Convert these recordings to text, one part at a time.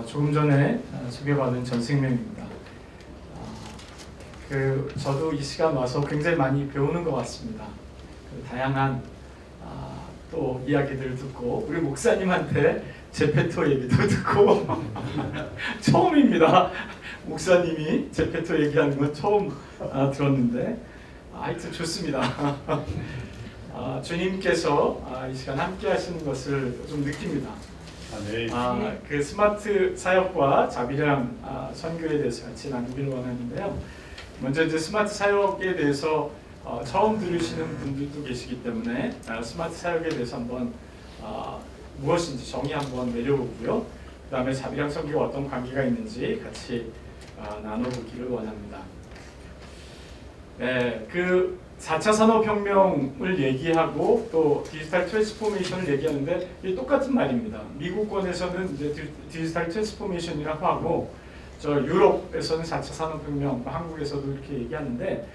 조금 전에 소개받은 전생명입니다. 저도 이 시간 와서 굉장히 많이 배우는 것 같습니다. 다양한 또 이야기들을 듣고 우리 목사님한테 제페토 얘기도 듣고 처음입니다. 목사님이 제페토 얘기하는 건 처음 들었는데 하여튼 좋습니다. 주님께서 이 시간 함께 하시는 것을 좀 느낍니다. 네. 그 스마트 사역과 자비랑 선교에 대해서 같이 나누기를 원하는데요. 먼저 이제 스마트 사역에 대해서 처음 들으시는 분들도 계시기 때문에 스마트 사역에 대해서 한번 무엇인지 정의 한번 내려보고요. 그 다음에 자비랑 선교가 어떤 관계가 있는지 같이 나눠보기를 원합니다. 네, 그 4차 산업혁명을 얘기하고 또 디지털 트랜스포메이션을 얘기하는데 이게 똑같은 말입니다. 미국권에서는 이제 디지털 트랜스포메이션이라고 하고 저 유럽에서는 4차 산업혁명, 한국에서도 이렇게 얘기하는데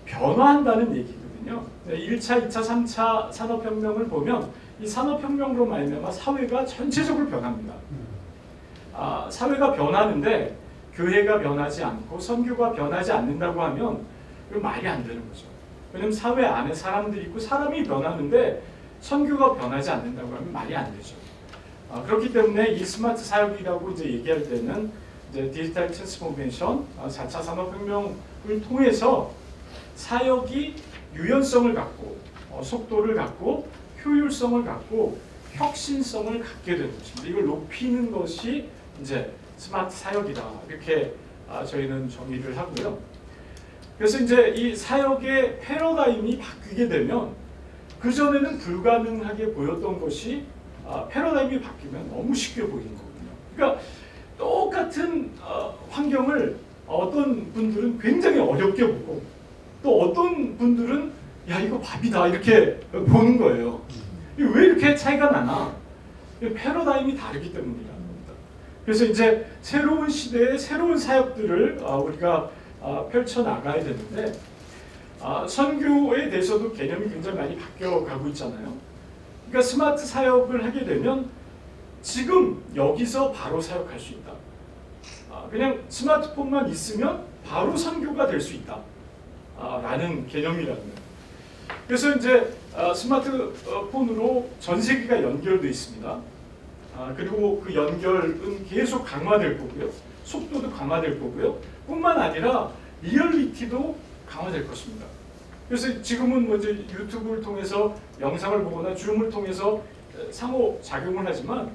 변화한다는 얘기거든요. 1차, 2차, 3차 산업혁명을 보면 이 산업혁명으로 말미암아 사회가 전체적으로 변합니다. 사회가 변하는데 교회가 변하지 않고 선교가 변하지 않는다고 하면 이거 말이 안 되는 거죠. 왜냐하면 사회 안에 사람들이 있고 사람이 변하는데 선교가 변하지 않는다고 하면 말이 안 되죠. 그렇기 때문에 이 스마트 사역이라고 이제 얘기할 때는 이제 디지털 트랜스포메이션, 4차 산업혁명을 통해서 사역이 유연성을 갖고 속도를 갖고 효율성을 갖고 혁신성을 갖게 되는 것입니다. 이걸 높이는 것이 이제 스마트 사역이다. 이렇게 저희는 정의를 하고요. 그래서 이제 이 사역의 패러다임이 바뀌게 되면 그전에는 불가능하게 보였던 것이 패러다임이 바뀌면 너무 쉽게 보이는 거거든요. 그러니까 똑같은 환경을 어떤 분들은 굉장히 어렵게 보고 또 어떤 분들은 야 이거 밥이다 이렇게 보는 거예요. 왜 이렇게 차이가 나나? 패러다임이 다르기 때문이라는 겁니다. 그래서 이제 새로운 시대의 새로운 사역들을 우리가 펼쳐나가야 되는데 선교에 대해서도 개념이 굉장히 많이 바뀌어가고 있잖아요. 그러니까 스마트 사역을 하게 되면 지금 여기서 바로 사역할 수 있다. 그냥 스마트폰만 있으면 바로 선교가 될 수 있다. 라는 개념이라는 거예요. 그래서 이제 스마트폰으로 전 세계가 연결되어 있습니다. 그리고 그 연결은 계속 강화될 거고요. 속도도 강화될 거고요. 뿐만 아니라 리얼리티도 강화될 것입니다. 그래서 지금은 먼저 유튜브를 통해서 영상을 보거나 줌을 통해서 상호작용을 하지만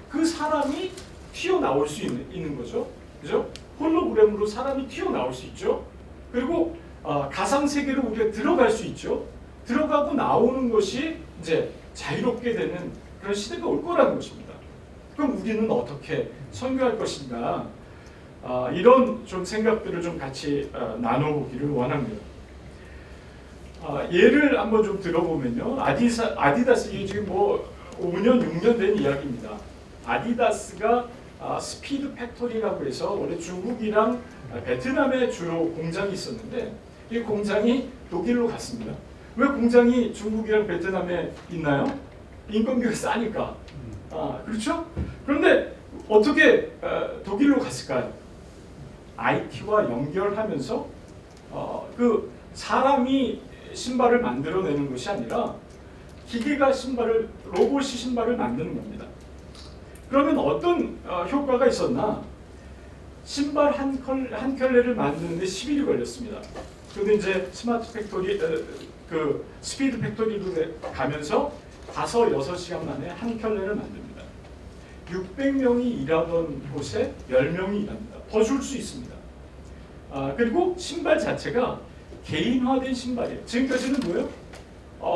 그 사람이 튀어나올 수 있는 거죠. 그죠? 홀로그램으로 사람이 튀어나올 수 있죠. 그리고 가상세계로 우리가 들어갈 수 있죠. 들어가고 나오는 것이 이제 자유롭게 되는 그런 시대가 올 거라는 것입니다. 그럼 우리는 어떻게 선교할 것인가? 이런 좀 생각들을 좀 같이 나눠보기를 원합니다. 예를 한번 좀 들어보면요. 아디다스 이게 지금 뭐 5년, 6년 된 이야기입니다. 아디다스가 스피드 팩토리라고 해서 원래 중국이랑 베트남에 주로 공장이 있었는데 이 공장이 독일로 갔습니다. 왜 공장이 중국이랑 베트남에 있나요? 인건비가 싸니까. 그렇죠? 그런데 어떻게 독일로 갔을까요? IT와 연결하면서 그 사람이 신발을 만들어내는 것이 아니라 기계가 로봇이 신발을 만드는 겁니다. 그러면 어떤 효과가 있었나? 신발 한 켤레를 만드는데 10일이 걸렸습니다. 그런데 이제 스마트 팩토리, 그 스피드 팩토리로 가면서 5-6시간 만에 한 켤레를 만듭니다. 600명이 일하던 곳에 10명이 일합니다. 더 줄 수 있습니다. 그리고 신발 자체가 개인화된 신발이에요. 지금까지는 뭐예요?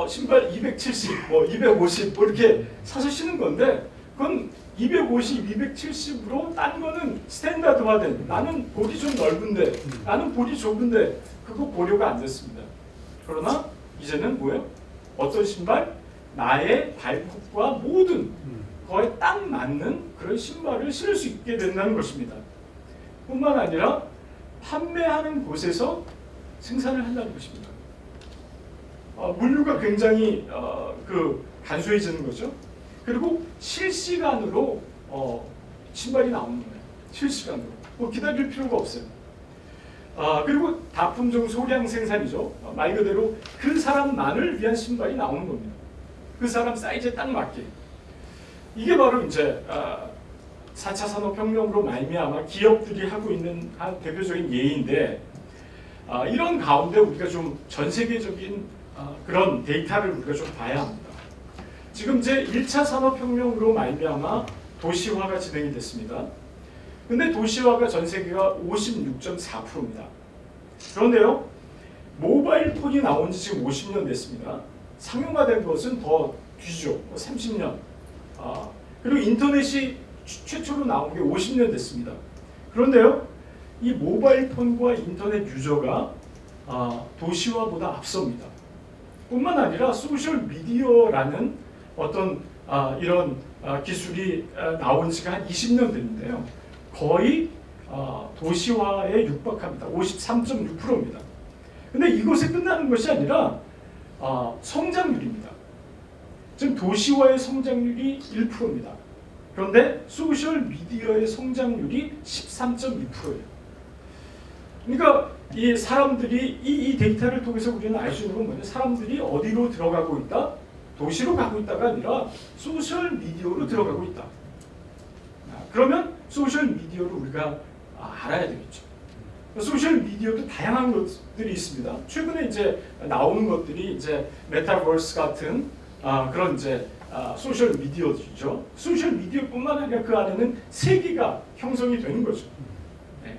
신발 270, 250 이렇게 사서 신는 건데 그건 250, 270으로 딴 거는 스탠다드화된 나는 볼이 좀 넓은데 나는 볼이 좁은데 그거 고려가 안 됐습니다. 그러나 이제는 뭐예요? 어떤 신발? 나의 발굽과 모든 거에 딱 맞는 그런 신발을 신을 수 있게 된다는 것입니다. 뿐만 아니라 판매하는 곳에서 생산을 한다는 것입니다. 물류가 굉장히 간소해지는 거죠. 그리고 실시간으로 신발이 나오는 거예요. 실시간으로. 뭐 기다릴 필요가 없어요. 그리고 다품종 소량 생산이죠. 말 그대로 그 사람만을 위한 신발이 나오는 겁니다. 그 사람 사이즈에 딱 맞게. 이게 바로 이제 4차 산업혁명으로 말미암아 기업들이 하고 있는 한 대표적인 예인데, 이런 가운데 우리가 좀 전 세계적인 그런 데이터를 우리가 좀 봐야 합니다. 지금 이제 1차 산업혁명으로 말미암아 도시화가 진행이 됐습니다. 근데 도시화가 전 세계가 56.4%입니다. 그런데요, 모바일 폰이 나온 지 지금 50년 됐습니다. 상용화된 것은 더 뒤죠. 30년. 그리고 인터넷이 최초로 나온 게 50년 됐습니다. 그런데요, 이 모바일 폰과 인터넷 유저가 도시화보다 앞섭니다. 뿐만 아니라 소셜 미디어라는 어떤 이런 기술이 나온 지가 한 20년 됐는데요. 거의 도시화에 육박합니다. 53.6%입니다. 근데 이것에 끝나는 것이 아니라 성장률입니다. 지금 도시화의 성장률이 1%입니다. 그런데 소셜 미디어의 성장률이 13.2%예요. 그러니까 이 사람들이 이 데이터를 통해서 우리는 알 수 있는 건 뭐냐? 사람들이 어디로 들어가고 있다? 도시로 가고 있다가 아니라 소셜 미디어로 들어가고 있다. 그러면 소셜 미디어를 우리가 알아야 되겠죠. 소셜 미디어도 다양한 것들이 있습니다. 최근에 이제 나오는 것들이 이제 메타버스 같은 그런 이제 소셜 미디어죠. 소셜 미디어뿐만 아니라 그 안에는 세계가 형성이 되는 거죠. 네.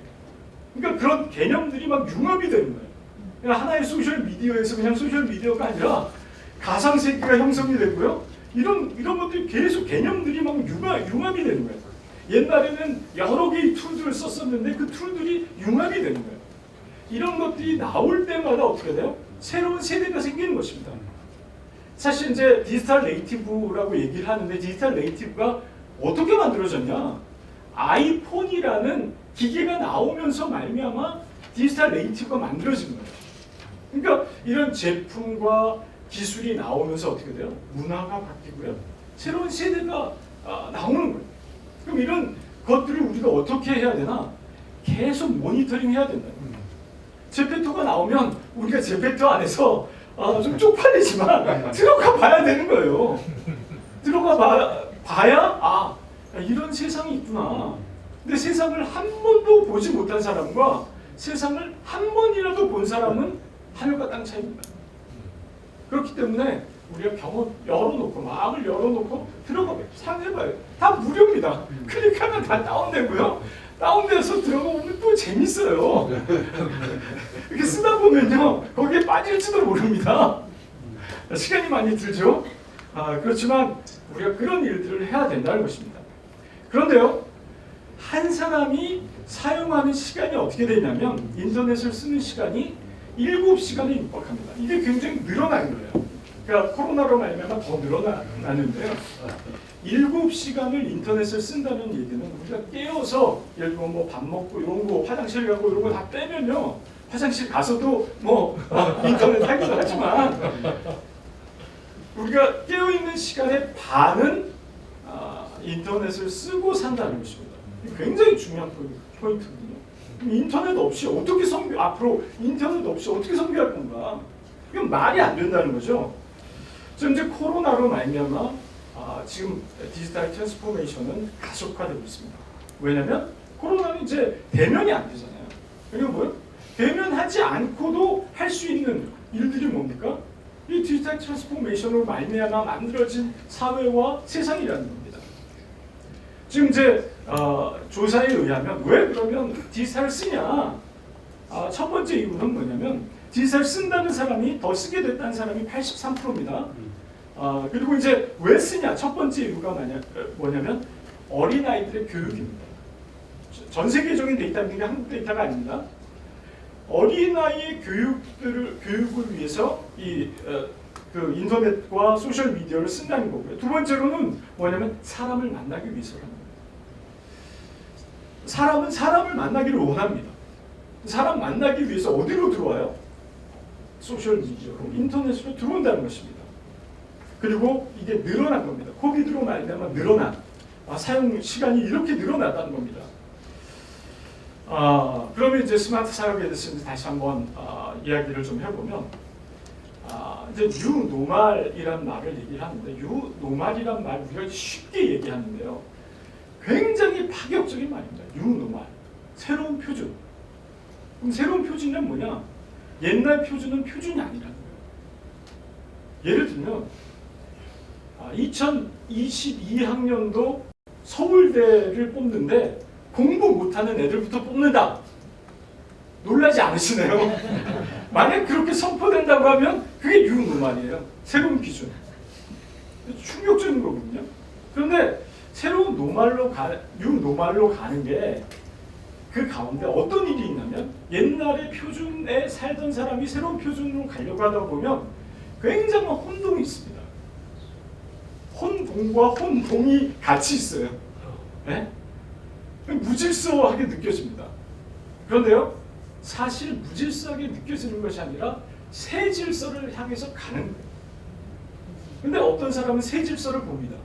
그러니까 그런 개념들이 막 융합이 되는 거예요. 그러니까 하나의 소셜 미디어에서 그냥 소셜 미디어가 아니라 가상 세계가 형성이 되고요. 이런 것들이 계속 개념들이 막 융합이 되는 거예요. 옛날에는 여러 개의 툴들을 썼었는데 그 툴들이 융합이 되는 거예요. 이런 것들이 나올 때마다 어떻게 돼요? 새로운 세대가 생기는 것입니다. 사실 이제 디지털 네이티브라고 얘기를 하는데 디지털 네이티브가 어떻게 만들어졌냐? 아이폰이라는 기계가 나오면서 말미암아 디지털 네이티브가 만들어진 거예요. 그러니까 이런 제품과 기술이 나오면서 어떻게 돼요? 문화가 바뀌고요. 새로운 세대가 나오는 거예요. 그럼 이런 것들을 우리가 어떻게 해야 되나? 계속 모니터링 해야 된다. 제페토가 나오면 우리가 제페토 안에서 좀 쪽팔리지만 들어가 봐야 되는 거예요. 들어가 봐야 이런 세상이 있구나. 근데 세상을 한 번도 보지 못한 사람과 세상을 한 번이라도 본 사람은 하늘과 땅 차이입니다. 그렇기 때문에 우리가 경험 열어놓고 마음을 열어놓고 들어가봐요. 상해봐요. 다 무료입니다. 클릭하면 다 다운되고요. 다운돼서 들어가보면 또 재밌어요. 이렇게 쓰다 보면요 거기에 빠질지도 모릅니다. 시간이 많이 들죠. 그렇지만 우리가 그런 일들을 해야 된다는 것입니다. 그런데요, 한 사람이 사용하는 시간이 어떻게 되냐면 인터넷을 쓰는 시간이 7시간에 육박합니다. 이게 굉장히 늘어나는 거예요. 그러니까 코로나로 말미암아 더 늘어나는데요. 7시간을 인터넷을 쓴다는 얘기는 우리가 깨어서 예를 들면 뭐 밥 먹고 이런 거 화장실 가고 이런 거 다 빼면요. 화장실 가서도 뭐 인터넷 하기도 하지만 우리가 깨어있는 시간의 반은 인터넷을 쓰고 산다는 것입니다. 굉장히 중요한 포인트거든요. 인터넷 없이 어떻게 앞으로 인터넷 없이 어떻게 선교할 건가? 이건 말이 안 된다는 거죠. 지금 이제 코로나로 말미암아 지금 디지털 트랜스포메이션은 가속화되고 있습니다. 왜냐하면 코로나는 이제 대면이 안 되잖아요. 그리고 뭐요? 대면하지 않고도 할 수 있는 일들이 뭡니까? 이 디지털 트랜스포메이션으로 말미암아 만들어진 사회와 세상이라는 겁니다. 지금 이제 조사에 의하면 왜 그러면 디지털을 쓰냐? 첫 번째 이유는 뭐냐면 디지털 쓴다는 사람이 더 쓰게 됐다는 사람이 83%입니다. 그리고 이제 왜 쓰냐? 첫 번째 이유가 뭐냐면 어린아이들의 교육입니다. 전 세계적인 데이터인데 한국 데이터가 아닙니다. 어린아이의 교육을 위해서 그 인터넷과 소셜 미디어를 쓴다는 거고요. 두 번째로는 뭐냐면 사람을 만나기 위해서라는 거예요. 사람은 사람을 만나기를 원합니다. 사람 만나기 위해서 어디로 들어와요? 소셜 미디어로, 인터넷으로 들어온다는 것입니다. 그리고 이게 늘어난 겁니다. 코비드로 말미암아 늘어난 사용 시간이 이렇게 늘어났다는 겁니다. 그러면 이제 스마트 사역에 대해서 이제 다시 한번 이야기를 좀 해보면 이제 뉴노멀이란 말을 얘기를 하는데 뉴노멀이란 말 우리가 쉽게 얘기하는데요. 굉장히 파격적인 말입니다. 뉴노멀, 새로운 표준. 그럼 새로운 표준은 뭐냐? 옛날 표준은 표준이 아니라는 거예요. 예를 들면 2022학년도 서울대를 뽑는데 공부 못하는 애들부터 뽑는다. 놀라지 않으시네요. 만약 그렇게 선포된다고 하면 그게 뉴노멀이에요. 새로운 기준. 충격적인 거거든요. 그런데 새로운 뉴노멀로 가는 게 그 가운데 어떤 일이 있냐면 옛날의 표준에 살던 사람이 새로운 표준으로 가려고 하다 보면 굉장한 혼동이 있습니다. 혼동과 혼동이 같이 있어요. 네? 무질서하게 느껴집니다. 그런데요, 사실 무질서하게 느껴지는 것이 아니라 새 질서를 향해서 가는 거예요. 근데 어떤 사람은 새 질서를 봅니다.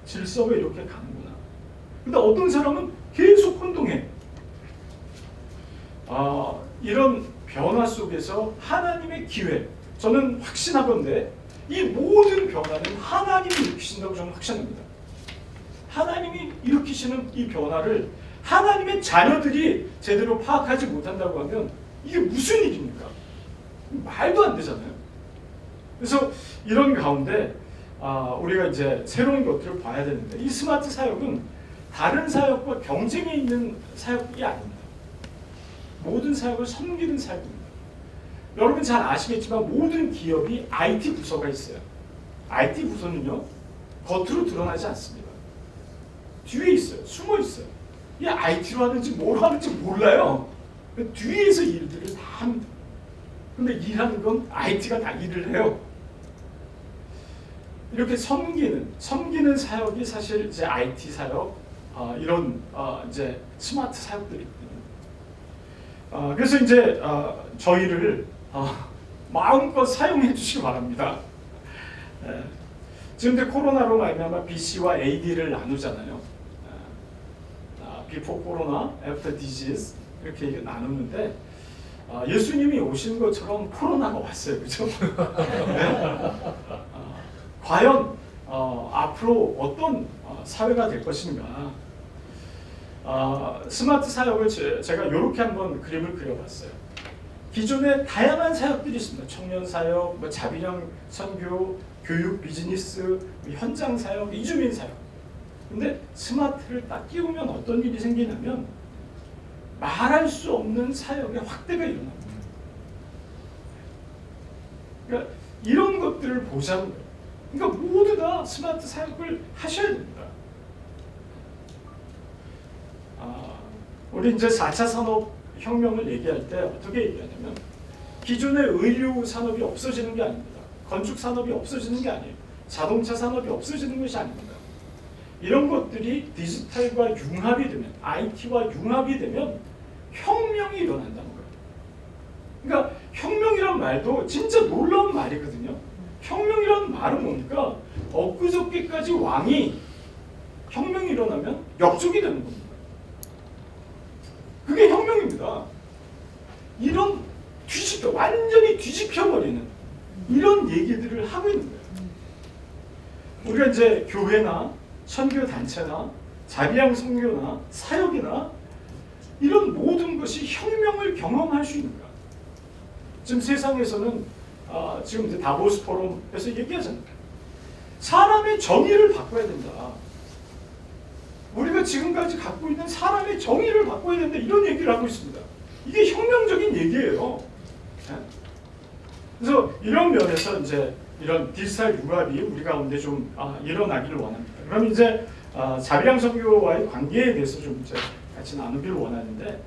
질서가 이렇게 가는구나. 근데 어떤 사람은 계속 혼동해. 이런 변화 속에서 하나님의 기회, 저는 확신하건대 이 모든 변화는 하나님이 일으키신다고 저는 확신합니다. 하나님이 일으키시는 이 변화를 하나님의 자녀들이 제대로 파악하지 못한다고 하면 이게 무슨 일입니까? 말도 안 되잖아요. 그래서 이런 가운데 우리가 이제 새로운 것들을 봐야 되는데 이 스마트 사역은 다른 사역과 경쟁이 있는 사역이 아닙니다. 모든 사역을 섬기는 사역입니다. 여러분 잘 아시겠지만 모든 기업이 IT 부서가 있어요. IT 부서는요, 겉으로 드러나지 않습니다. 뒤에 있어요. 숨어 있어요. 이 IT로 하는지 뭘 하는지 몰라요. 뒤에서 일들을 다 합니다. 근데 일하는 건 IT가 다 일을 해요. 이렇게 섬기는 사역이 사실 이제 IT 사역, 이런 이제 스마트 사역들이거든요. 그래서 이제 저희를 마음껏 사용해 주시기 바랍니다. 지금 이제 코로나로 말미암아 BC와 AD를 나누잖아요. Before Corona, After Disease 이렇게 나누는데 예수님이 오신 것처럼 코로나가 왔어요, 그죠? 네? 과연 앞으로 어떤 사회가 될 것인가? 스마트 사역을 제가 이렇게 한번 그림을 그려봤어요. 기존에 다양한 사역들이 있습니다. 청년 사역, 자비령 선교, 교육, 비즈니스, 현장 사역, 이주민 사역. 근데 스마트를 딱 끼우면 어떤 일이 생기냐면 말할 수 없는 사역의 확대가 일어납니다. 그러니까 이런 것들을 보자는 거예요. 그러니까 모두 다 스마트 사역을 하셔야 됩니다. 우리 이제 4차 산업혁명을 얘기할 때 어떻게 얘기하냐면 기존의 의료 산업이 없어지는 게 아닙니다. 건축 산업이 없어지는 게 아니에요. 자동차 산업이 없어지는 것이 아닙니다. 이런 것들이 디지털과 융합이 되면, IT와 융합이 되면 혁명이 일어난다는 거예요. 그러니까 혁명이란 말도 진짜 놀라운 말이거든요. 혁명이라는 말은 뭡니까? 엊그저께까지 왕이 혁명이 일어나면 역적이 되는 겁니다. 그게 혁명입니다. 이런 완전히 뒤집혀버리는 이런 얘기들을 하고 있는 거예요. 우리가 이제 교회나 선교단체나 자비양 선교나 사역이나 이런 모든 것이 혁명을 경험할 수 있는 거야. 지금 세상에서는 지금 이제 다보스 포럼에서 얘기하잖아요. 사람의 정의를 바꿔야 된다. 우리가 지금까지 갖고 있는 사람의 정의를 바꿔야 된다. 이런 얘기를 하고 있습니다. 이게 혁명적인 얘기예요. 그래서 이런 면에서 이제 이런 디지털 융합이 우리 가운데 좀 일어나기를 원합니다. 그럼 이제 자비랑 선교와의 관계에 대해서 좀 이제 같이 나누기를 원하는데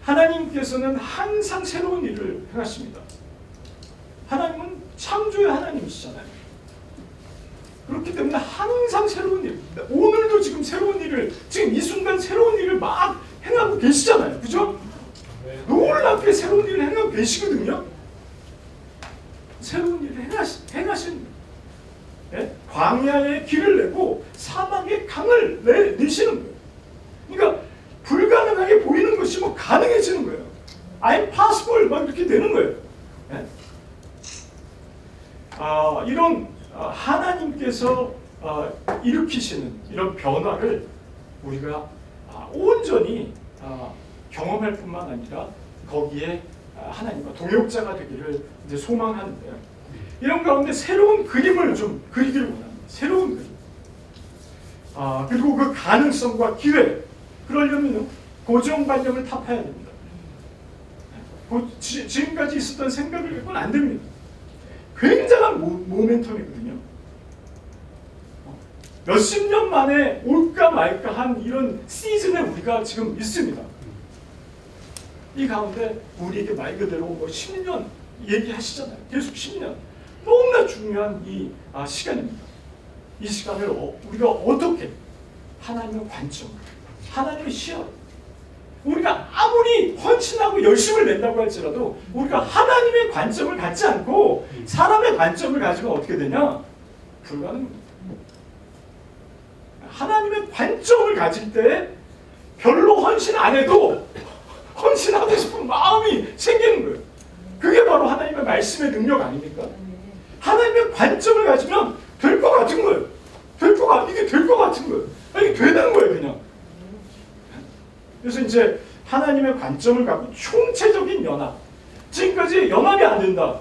하나님께서는 항상 새로운 일을 행하십니다. 하나님은 창조의 하나님이시잖아요. 그렇기 때문에 항상 새로운 일, 오늘도 지금 새로운 일을, 지금 이 순간 새로운 일을 막 행하고 계시잖아요. 그죠? 놀랍게 새로운 일을 행하고 계시거든요. 새로운 일을 행하신 당을 내시는 거예요. 그러니까 불가능하게 보이는 것이 뭐 가능해지는 거예요. I'm possible 막 이렇게 되는 거예요. 네? 이런 하나님께서 일으키시는 이런 변화를 우리가 온전히 경험할 뿐만 아니라 거기에 하나님과 동역자가 되기를 이제 소망하는데요. 이런 가운데 새로운 그림을 좀 그리기를 원합니다. 새로운 그림. 그리고 그 가능성과 기회. 그러려면 고정관념을 타파해야 됩니다. 지금까지 있었던 생각을 갖고는 안 됩니다. 굉장한 모멘텀이거든요. 몇십 년 만에 올까 말까 한 이런 시즌에 우리가 지금 있습니다. 이 가운데 우리에게 말 그대로 뭐 10년 얘기하시잖아요. 계속 10년. 너무나 중요한 이 시간입니다. 이 시간을 우리가 어떻게 하나님의 관점, 하나님의 시야, 우리가 아무리 헌신하고 열심을 낸다고 할지라도 우리가 하나님의 관점을 갖지 않고 사람의 관점을 가지면 어떻게 되냐? 불가능합니다. 하나님의 관점을 가질 때 별로 헌신 안 해도 헌신하고 싶은 마음이 생기는 거예요. 그게 바로 하나님의 말씀의 능력 아닙니까? 하나님의 관점을 가지면 될 것 같은 거예요. 이게 될 것 같은 거예요. 이게 되는 거예요, 그냥. 그래서 이제 하나님의 관점을 갖고 총체적인 연합. 지금까지 연합이 안 된다.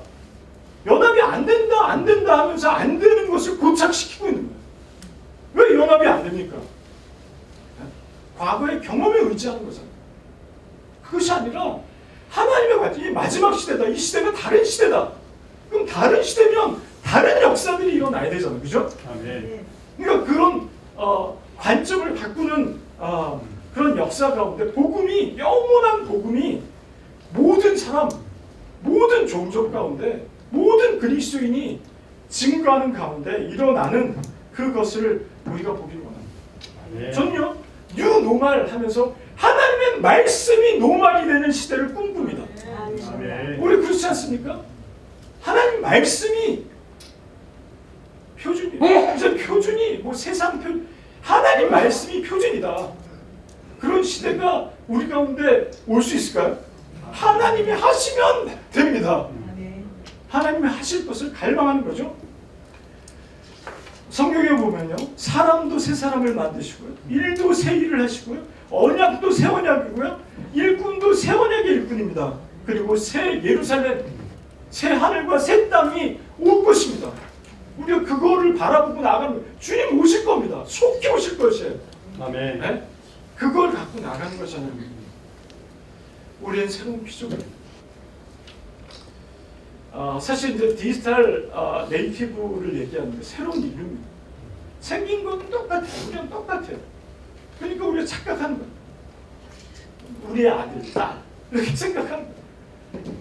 연합이 안 된다 하면서 안 되는 것을 고착시키고 있는 거예요. 왜 연합이 안 됩니까? 과거의 경험에 의지하는 거잖아요. 그것이 아니라 하나님의 관점이 마지막 시대다. 이 시대가 다른 시대다. 그럼 다른 시대면 다른 역사들이 일어나야 되잖아요. 그죠? 아멘. 그러니까 그런 관점을 바꾸는 그런 역사 가운데 복음이, 영원한 복음이 모든 사람, 모든 종족 가운데 모든 그리스도인이 증거하는 가운데 일어나는 그것을 우리가 보기를 원합니다. 아멘. 저는요, 뉴 노말 하면서 하나님의 말씀이 노말이 되는 시대를 꿈꿉니다. 아멘. 우리 그렇지 않습니까? 하나님 말씀이 표준이에요. 이제 표준이 뭐 세상 하나님 말씀이 표준이다. 그런 시대가 우리 가운데 올 수 있을까요? 하나님이 하시면 됩니다. 하나님이 하실 것을 갈망하는 거죠. 성경에 보면요, 사람도 새 사람을 만드시고요, 일도 새 일을 하시고요, 언약도 새 언약이고요, 일꾼도 새 언약의 일꾼입니다. 그리고 새 예루살렘, 새 하늘과 새 땅이 올 것입니다. 우리가 그거를 바라보고 나가는, 주님 오실 겁니다. 속히 오실 것이에요. 아멘. 네? 그걸 갖고 나가는 거잖아요. 우리는 새로운 피조물입니다. 사실 이제 디지털 네이티브를 얘기하는데 새로운 인류입니다. 생긴 건 똑같아요. 우리랑 똑같아요. 그러니까 우리가 착각하는 거예요. 우리의 아들, 딸 이렇게 생각하는 거예요.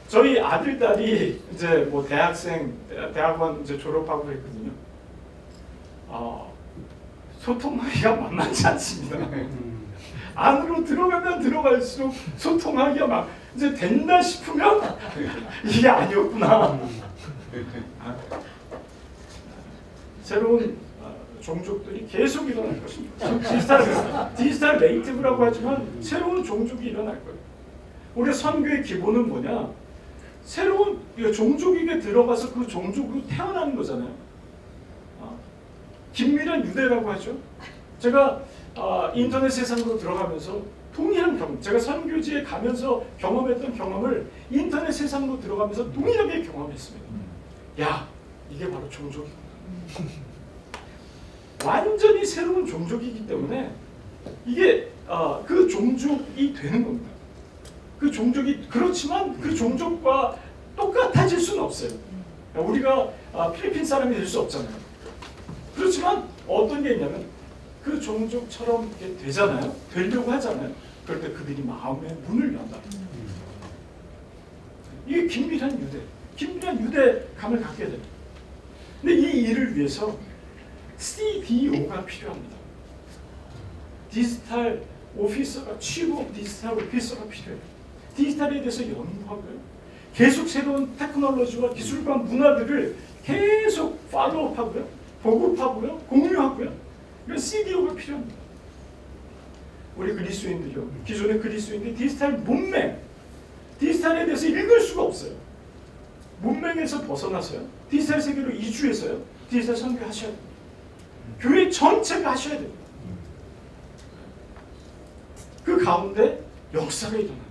저희 아들, 딸이 이제 뭐 대학원 이제 졸업하고 그랬거든요. 소통하기가 만만치 않습니다. 안으로 들어가면 들어갈수록 소통하기가 막 이제 된다 싶으면 이게 아니었구나. 새로운 종족들이 계속 일어날 것입니다. 디지털 네이티브라고 하지만 새로운 종족이 일어날 거예요. 우리 선교의 기본은 뭐냐? 새로운 종족에게 들어가서 그 종족으로 태어나는 거잖아요. 긴밀한 유대라고 하죠. 제가 인터넷 세상으로 들어가면서 동일한 경험, 제가 선교지에 가면서 경험했던 경험을 인터넷 세상으로 들어가면서 동일하게 경험했습니다. 야, 이게 바로 종족이구나. 완전히 새로운 종족이기 때문에 이게 그 종족이 되는 겁니다. 그 종족이, 그렇지만 그 종족과 똑같아질 수는 없어요. 우리가 필리핀 사람이 될 수 없잖아요. 그렇지만 어떤 게 있냐면 그 종족처럼 이렇게 되잖아요. 되려고 하잖아요. 그럴 때 그들이 마음의 문을 연다. 이게 긴밀한 유대감을 갖게 됩니다. 근데 이 일을 위해서 CDO가 필요합니다. 디지털 오피서가, 치브 디지털 오피서가 필요해요. 디지털에 대해서 연구하고요. 계속 새로운 테크놀로지와 기술과 문화들을 계속 팔로우하고요. 보급하고요. 공유하고요. 이런 CDO가 필요합니다. 우리 그리스도인들이요. 기존의 그리스도인들이 디지털 문맹, 디지털에 대해서 읽을 수가 없어요. 문맹에서 벗어나서요. 디지털 세계로 이주해서요. 디지털 선교하셔야 됩니다. 교회 전체가 하셔야 됩니다. 그 가운데 역사가 일어나요.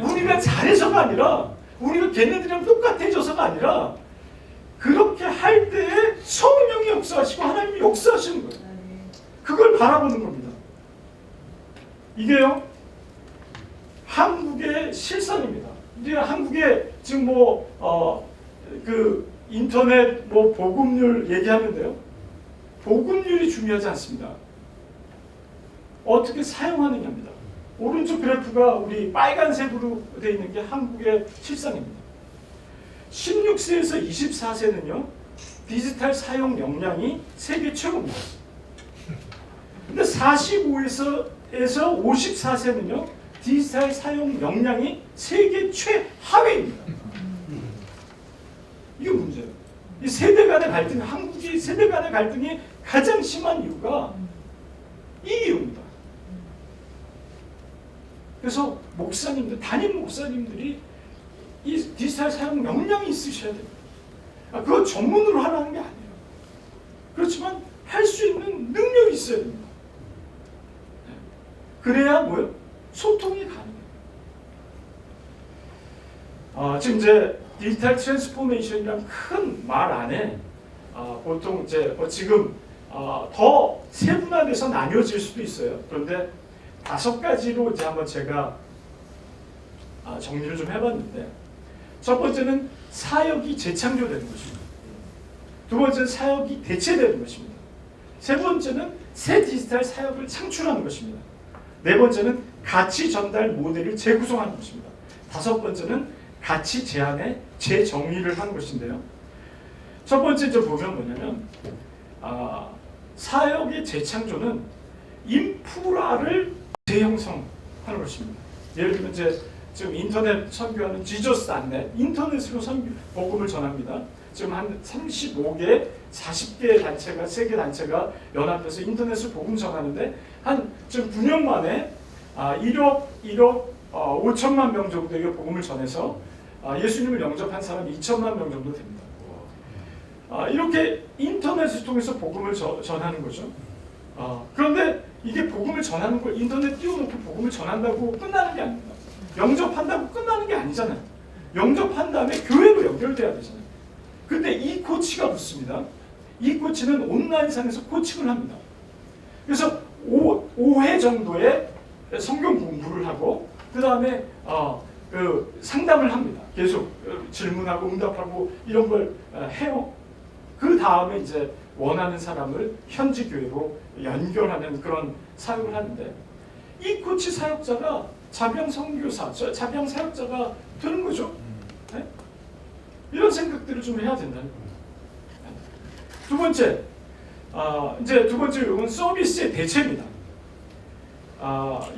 우리가 잘해서가 아니라 우리가 걔네들이랑 똑같아져서가 아니라 그렇게 할 때에 성령이 역사하시고 하나님이 역사하시는 거예요. 그걸 바라보는 겁니다. 이게요 한국의 실상입니다. 이제 한국에 지금 그 인터넷 보급률 얘기하는데요. 보급률이 중요하지 않습니다. 어떻게 사용하느냐입니다. 오른쪽 그래프가 우리 빨간색으로 되어 있는 게 한국의 실상입니다. 16세에서 24세는요 디지털 사용 역량이 세계 최고입니다. 근데 45에서 54세는요 디지털 사용 역량이 세계 최하위입니다. 이게 문제예요. 이 세대 간의 갈등, 한국이 세대 간의 갈등이 가장 심한 이유가 이 이유입니다. 그래서 목사님들, 담임 목사님들이 이 디지털 사용 역량이 있으셔야 됩니다. 그거 전문으로 하라는 게 아니에요. 그렇지만 할 수 있는 능력이 있어야 됩니다. 그래야 뭐요? 소통이 가능해요. 지금 이제 디지털 트랜스포메이션이란 큰 말 안에 보통 이제 지금 더 세분화돼서 나뉘어질 수도 있어요. 그런데 5가지로 이제 한번 제가 정리를 좀 해봤는데, 첫 번째는 사역이 재창조되는 것입니다. 두 번째는 사역이 대체되는 것입니다. 세 번째는 새 디지털 사역을 창출하는 것입니다. 네 번째는 가치 전달 모델을 재구성하는 것입니다. 다섯 번째는 가치 제한의 재정의를 하는 것인데요. 첫 번째 좀 보면 뭐냐면 사역의 재창조는 인프라를 재형성하는 것입니다. 예를 들면 이제 지금 인터넷 선교하는 지저스.net 인터넷으로 복음을 전합니다. 지금 한 35개, 40개 단체가, 세계 단체가 연합해서 인터넷을 복음 전하는데 한 지금 9년 만에 1억 5천만 명 정도에게 복음을 전해서 예수님을 영접한 사람이 2천만 명 정도 됩니다. 이렇게 인터넷을 통해서 복음을 전하는 거죠. 그런데 이게 복음을 전하는 걸 인터넷 띄워놓고 복음을 전한다고 끝나는 게 아닙니다. 영접한다고 끝나는 게 아니잖아요. 영접한 다음에 교회로 연결돼야 되잖아요. 근데 이 코치가 붙습니다. 이 코치는 온라인상에서 코칭을 합니다. 그래서 5회 정도의 성경 공부를 하고 그 다음에 그 상담을 합니다. 계속 질문하고 응답하고 이런 걸 해요. 그 다음에 이제 원하는 사람을 현지 교회로 연결하는 그런 사역을 하는데, 이 코치 사역자가 자병 선교사, 자병 사역자가 되는 거죠. 네? 이런 생각들을 좀 해야 된다는 겁니다. 두 번째, 이제 두 번째 요건 서비스의 대체입니다.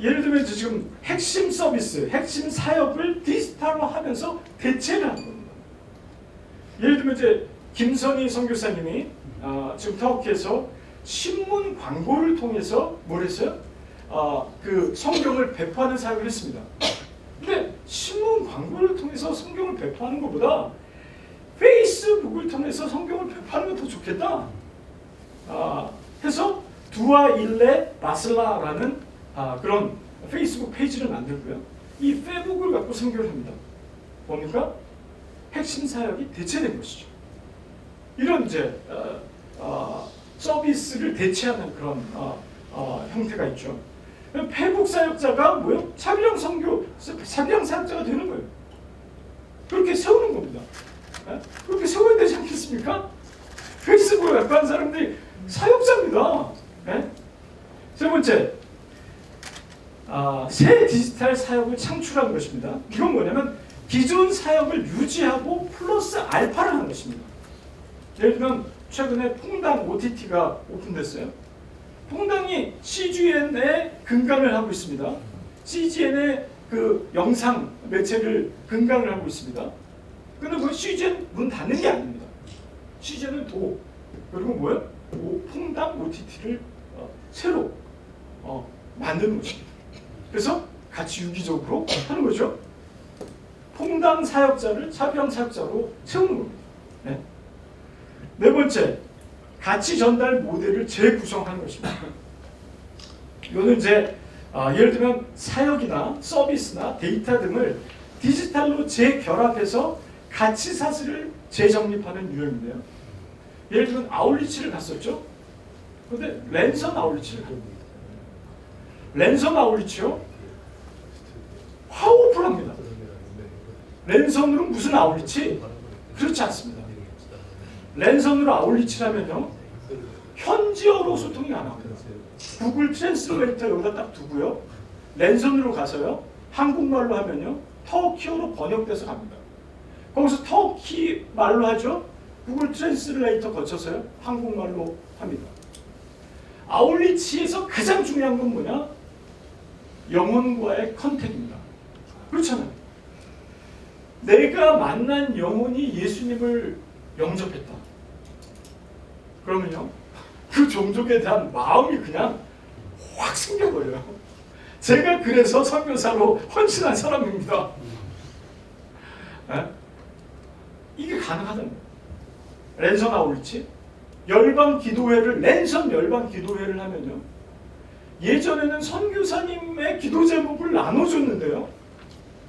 예를 들면 이제 지금 핵심 서비스, 핵심 사역을 디지털화하면서 대체를 하는 겁니다. 예를 들면 이제 김선희 선교사님이 지금 터키에서 신문 광고를 통해서 뭘 했어요? 그 성경을 배포하는 사역을 했습니다. 근데 신문 광고를 통해서 성경을 배포하는 것보다 페이스북을 통해서 성경을 배포하는 게 더 좋겠다. 해서 두아일레 바슬라라는 그런 페이스북 페이지를 만들고요. 이 페북을 갖고 선교를 합니다. 뭡니까? 핵심 사역이 대체된 것이죠. 이런 이제 서비스를 대체하는 그런 형태가 있죠. 페북 사역자가 뭐요? 자비랑 선교, 자비랑 사역자가 되는 거예요. 그렇게 세우는 겁니다. 그렇게 세워야 되지 않겠습니까? 페이스북을 갖고 한 사람들이 사역자입니다. 세 번째, 새 디지털 사역을 창출하는 것입니다. 이건 뭐냐면 기존 사역을 유지하고 플러스 알파를 하는 것입니다. 예를 들면 최근에 퐁당 OTT가 오픈됐어요. 퐁당이 CGN에 근간을 하고 있습니다. CGN의 그 영상 매체를 근간을 하고 있습니다. 근데 그 CGN 문 닫는 게 아닙니다. CGN은 그리고 뭐예요? 퐁당 OTT를 새로 만드는 것입니다. 그래서 같이 유기적으로 하는 거죠. 퐁당 사역자를 차비형 사역자로 세우는 겁니다. 네. 네 번째, 가치 전달 모델을 재구성하는 것입니다. 이거는 이제 예를 들면 사역이나 서비스나 데이터 등을 디지털로 재결합해서 가치 사슬을 재정립하는 유형인데요. 예를 들면 아울리치를 갔었죠. 그런데 랜선 아울리치를 갑니다. 랜선 아울리치요? 파워풀합니다. 랜선으로 무슨 아울리치? 그렇지 않습니다. 랜선으로 아울리치라면요, 현지어로 소통이 가능합니다. 구글 트랜스레이터 여기다 딱 두고요, 랜선으로 가서요, 한국말로 하면요, 터키어로 번역돼서 갑니다. 거기서 터키 말로 하죠. 구글 트랜스레이터 거쳐서요, 한국말로 합니다. 아울리치에서 가장 중요한 건 뭐냐? 영혼과의 컨택입니다. 그렇잖아요. 내가 만난 영혼이 예수님을 영접했다. 그러면요, 그 종족에 대한 마음이 그냥 확 생겨버려요. 제가 그래서 선교사로 헌신한 사람입니다. 네? 이게 가능하다는 거예요. 랜선 아울리치, 열방 기도회를 랜선 열방 기도회를 하면요, 예전에는 선교사님의 기도 제목을 나눠줬는데요,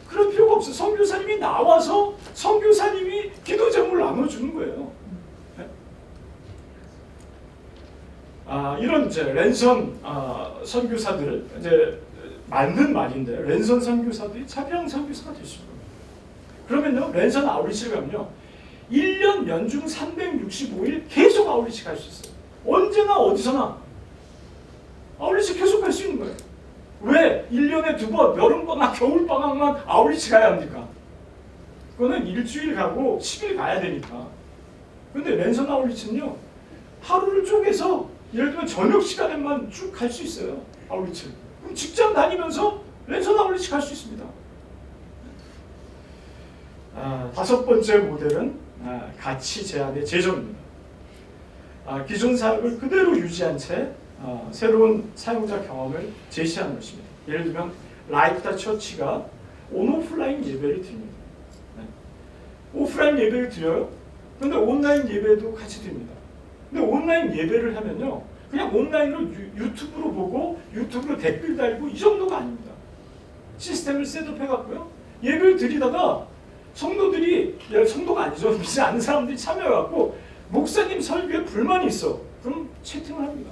그럴 필요가 없어요. 선교사님이 나와서 선교사님이 기도 제목을 나눠주는 거예요. 네? 이런 이제 랜선 선교사들을 이제 맞는 말인데, 랜선 선교사들이 차비형 선교사가 될 수 있는 겁니다. 그러면요, 랜선 아울리치를 가면요, 1년 연중 365일 계속 아울리치 갈 수 있어요. 언제나 어디서나 아울리치 계속 갈 수 있는 거예요. 왜 1년에 2번, 여름방학, 겨울방학만 아울리치 가야 합니까? 그거는 일주일 가고 10일 가야 되니까. 근데 랜선 아울리치는요, 하루를 쪼개서 예를 들면 저녁 시간에만 쭉 갈 수 있어요. 아울리치. 그럼 직장 다니면서 랜선 아울리치 갈 수 있습니다. 다섯 번째 모델은 가치 제한의 재정입니다. 기존 사역을 그대로 유지한 채 새로운 사용자 경험을 제시하는 것입니다. 예를 들면 라이프 더 처치가 온오프라인 예배를 드립니다. 네. 오프라인 예배를 드려요. 그런데 온라인 예배도 같이 드립니다. 근데 온라인 예배를 하면요, 그냥 온라인으로 유튜브로 보고 유튜브로 댓글 달고 이 정도가 아닙니다. 시스템을 셋업해갖고요, 예배를 드리다가 성도들이, 성도가 아니죠, 믿지 않는 사람들이 참여해갖고 목사님 설교에 불만이 있어. 그럼 채팅을 합니다.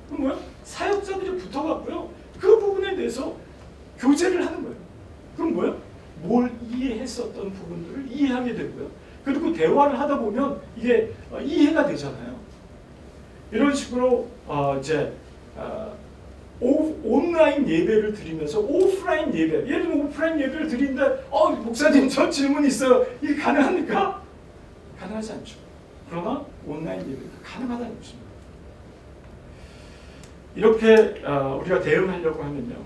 그럼 뭐야? 사역자들이 붙어갖고요, 그 부분에 대해서 교제를 하는 거예요. 그럼 뭐야? 뭘 이해했었던 부분들을 이해하게 되고요. 그리고 대화를 하다 보면 이게 이해가 되잖아요. 이런 식으로 이제 온라인 예배를 드리면서 오프라인 예배, 예를 들면 오프라인 예배를 드리는데 목사님 저 질문 있어요. 이게 가능합니까? 가능하지 않죠. 그러나 온라인 예배가 가능하다는 것입니다. 이렇게 우리가 대응하려고 하면요,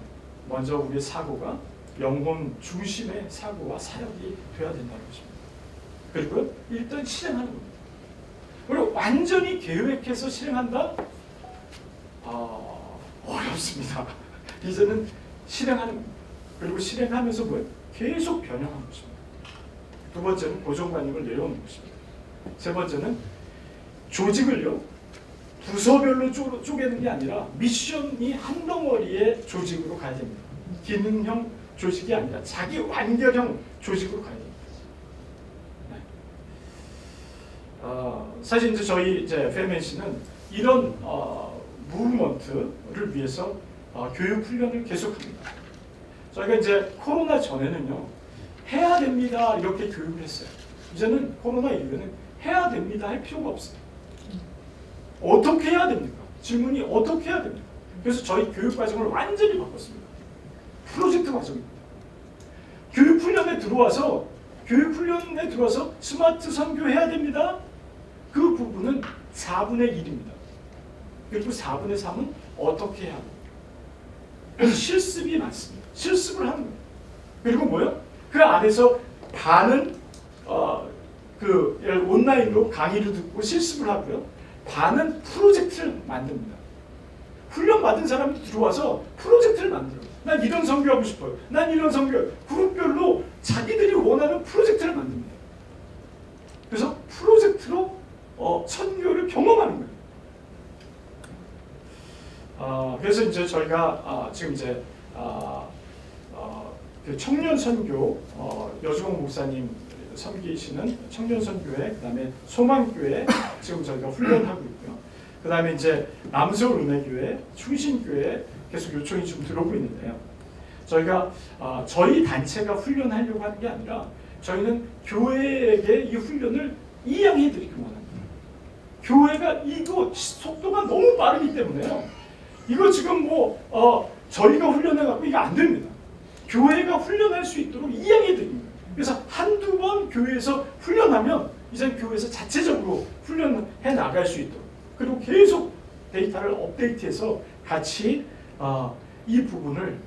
먼저 우리의 사고가 영혼 중심의 사고와 사역이 되어야 된다는 것입니다. 그리고 일단 실행하는 겁니다. 그리고 완전히 계획해서 실행한다? 어렵습니다. 이제는 실행하는 겁니다. 그리고 실행하면서 뭐예요? 계속 변형하는 것입니다. 두 번째는 고정관념을 내려오는 것입니다. 세 번째는 조직을요, 부서별로 쪼개는 게 아니라 미션이 한 덩어리의 조직으로 가야 됩니다. 기능형 조직이 아니라 자기 완결형 조직으로 가야 됩니다. 네. 사실 이제 저희 페멘시는 이런 무브먼트를 위해서 교육 훈련을 계속합니다. 저희가 이제 코로나 전에는요, 해야 됩니다 이렇게 교육을 했어요. 이제는 코로나 이후에는 해야 됩니다 할 필요가 없어요. 어떻게 해야 됩니까? 질문이 어떻게 해야 됩니까? 그래서 저희 교육 과정을 완전히 바꿨습니다. 프로젝트 과정입니다. 교육 훈련에 들어와서 스마트 선교해야 됩니다. 그 부분은 4분의 1입니다. 그리고 4분의 3은 어떻게 해야 합니까? 그래서 실습이 많습니다. 실습을 하는 거예요. 그리고 뭐요? 그 안에서 반은 온라인으로 강의를 듣고 실습을 하고요, 반은 프로젝트를 만듭니다. 훈련 받은 사람이 들어와서 프로젝트를 만들어요. 난 이런 선교하고 싶어요. 난 이런 선교. 그룹별로 자기들이 원하는 프로젝트를 만듭니다. 그래서 프로젝트로 선교를 경험하는 거예요. 그래서 이제 저희가 지금 이제 그 청년 선교 여주홍 목사님 섬기시는 청년 선교회, 그다음에 소망교회 지금 저희가 훈련하고 있고요. 그다음에 이제 남서울 은혜교회, 충신교회 계속 요청이 좀 들어오고 있는데요. 저희가 저희 단체가 훈련하려고 하는 게 아니라 저희는 교회에게 이 훈련을 이양해드리기 원합니다. 교회가 이거 속도가 너무 빠르기 때문에요. 이거 지금 저희가 훈련해갖고 이거 안 됩니다. 교회가 훈련할 수 있도록 이양해드립니다. 그래서 한두 번 교회에서 훈련하면 이제 교회에서 자체적으로 훈련해 나갈 수 있도록, 그리고 계속 데이터를 업데이트해서 같이 이 부분을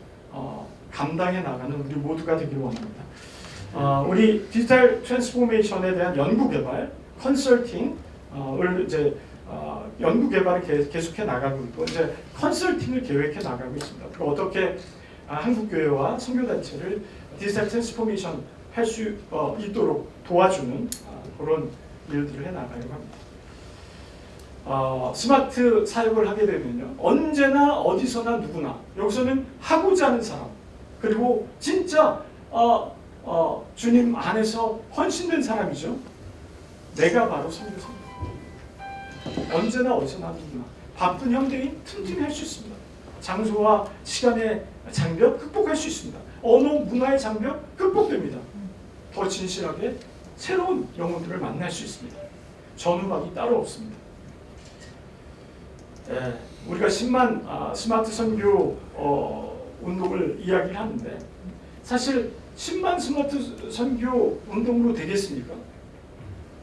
감당해 나가는 우리 모두가 되기를 원합니다. 우리 디지털 트랜스포메이션에 대한 연구 개발, 컨설팅을 이제 연구 개발을 계속해 나가고 있고 이제 컨설팅을 계획해 나가고 있습니다. 그리고 어떻게 한국 교회와 선교 단체를 디지털 트랜스포메이션 할 수 있도록 도와주는 그런 일들을 해 나가려고 합니다. 스마트 사역을 하게 되면요, 언제나 어디서나 누구나 여기서는 하고자 하는 사람, 그리고 진짜 주님 안에서 헌신된 사람이죠. 내가 바로 선교사입니다. 언제나 어디서나 누구나 바쁜 현대인 틈틈이 할 수 있습니다. 장소와 시간의 장벽 극복할 수 있습니다. 언어 문화의 장벽 극복됩니다. 더 진실하게 새로운 영혼들을 만날 수 있습니다. 전후박이 따로 없습니다. 우리가 10만 스마트 선교 운동을 이야기하는데 사실 10만 스마트 선교 운동으로 되겠습니까?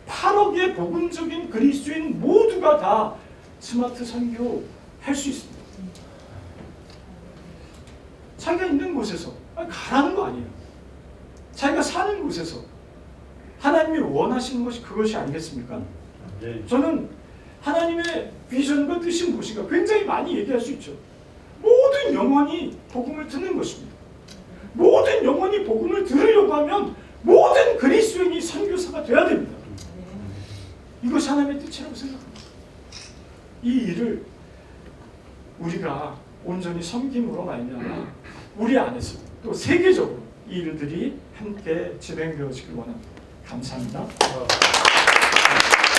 8억의 복음적인 그리스도인 모두가 다 스마트 선교 할 수 있습니다. 자기가 있는 곳에서 가라는 거 아니에요. 자기가 사는 곳에서 하나님이 원하시는 것이 그것이 아니겠습니까? 저는 하나님의 비전과 뜻이 무엇인가 굉장히 많이 얘기할 수 있죠. 모든 영혼이 복음을 듣는 것입니다. 모든 영혼이 복음을 들으려고 하면 모든 그리스도인이 선교사가 돼야 됩니다. 이것이 하나님의 뜻이라고 생각합니다. 이 일을 우리가 온전히 섬김으로 말미암아 우리 안에서 또 세계적으로 이 일들이 함께 진행되어지길 원합니다. 감사합니다.